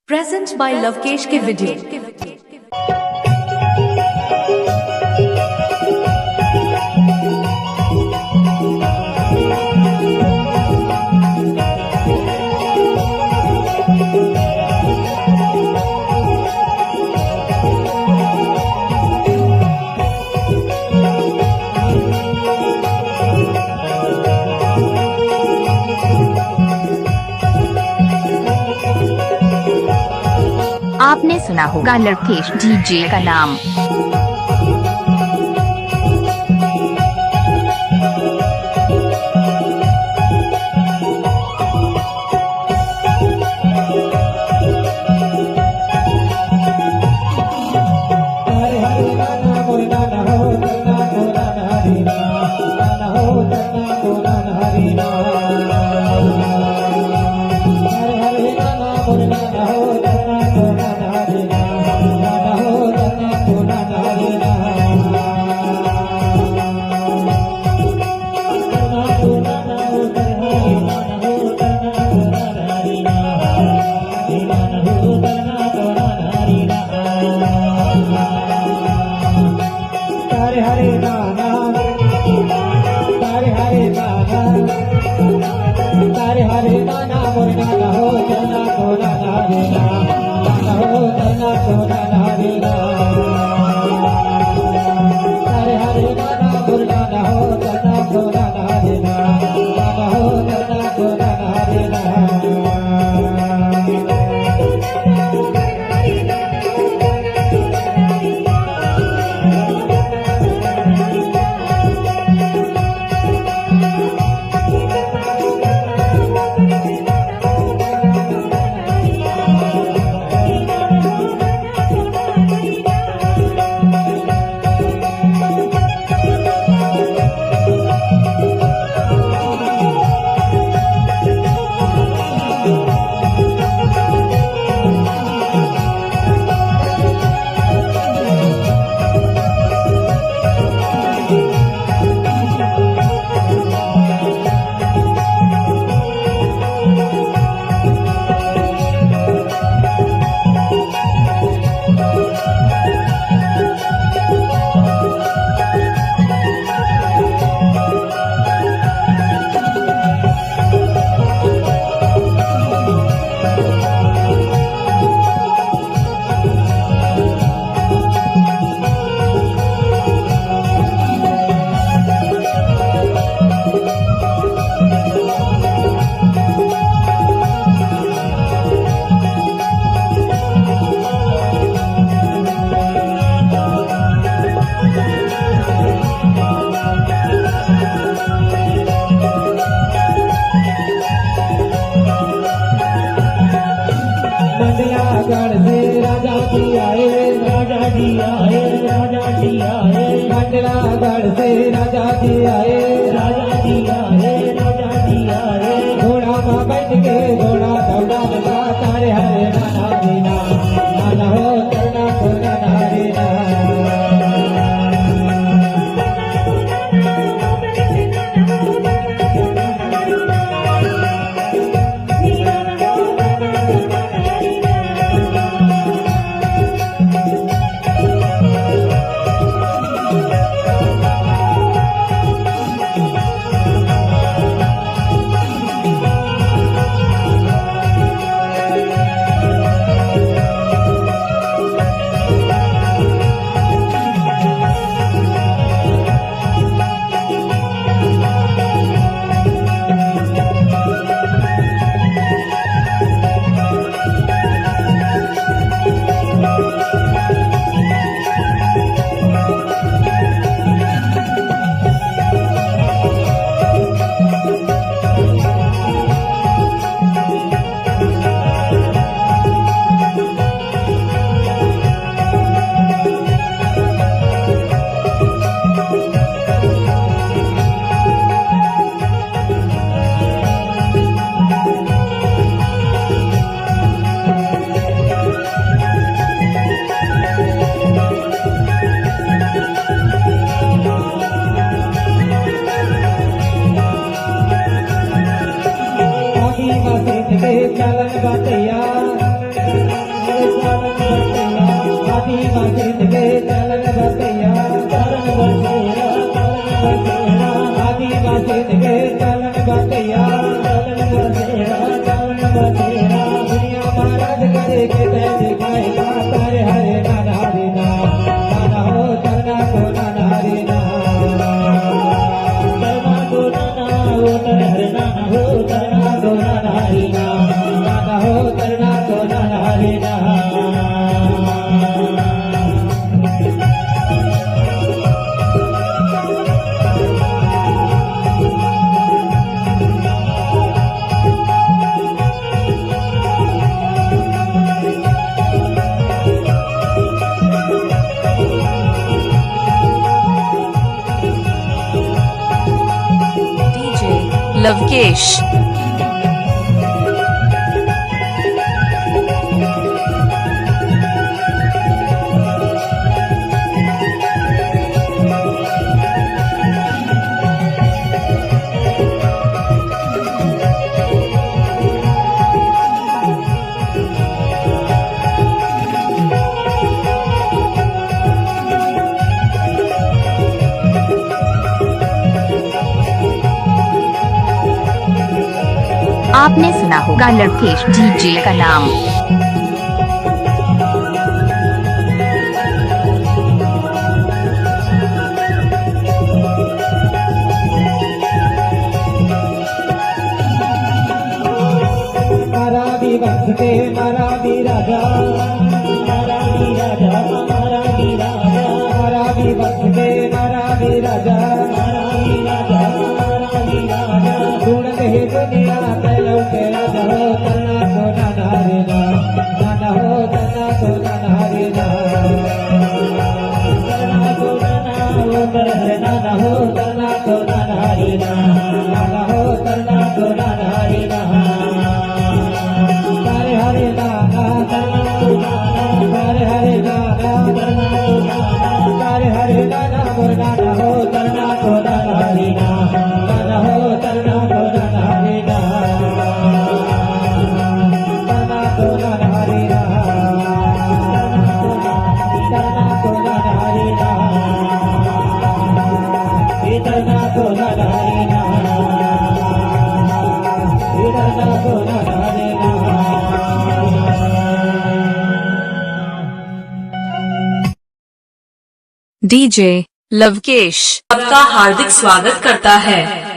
Present by Lavkesh के video. आपने सुना होगा लवकेश डीजे का नाम। मंडलागढ़ से राजा जी आए, राजा जी आए, राजा जी आए। मंडलागढ़ से राजा जी आए, राजा जी आए, राजा जी आए। घोड़ा में बैठ के घोड़ा दौड़ा लगा, तारे हरे नाना दीना, नाना हो करना को नाना दीना। हरे के तय दिखाएगा तारे हरे नाना हरे नाना हो तरना को नाना हरे तरना को नाना हो तर हरे नाना हो तरना को नाना हरे नाना हो तरना को नाना हरे DJ लवकेश। आपने सुना होगा लवकेश डीजे का नाम। मारा भी वक्त के मारा भी राजा मारा भी राजा मारा भी राजा मारा भी वक्त के मारा भी राजा मारा भी राजा मारा भी राजा ढूंढते ही दुनिया तैलो के राजा हो तरना को नाना रे नाना हो तरना को नाना रे तरना को नाना हो तर हरे नाना हो तरना को नाना रे नाना हो तरना को नाना रे हरे हरे नाना तरना को नाना हरे हरे नाना तरना को नाना हरे हरे नाना मोर नाना हो तरना को नाना हरे नाना हो तरना को नाना हरे तरना को नाना हरे तरना को नाना हरे तरना को नाना हरे तरना को नाना हरे DJ लवकेश आपका हार्दिक स्वागत करता है।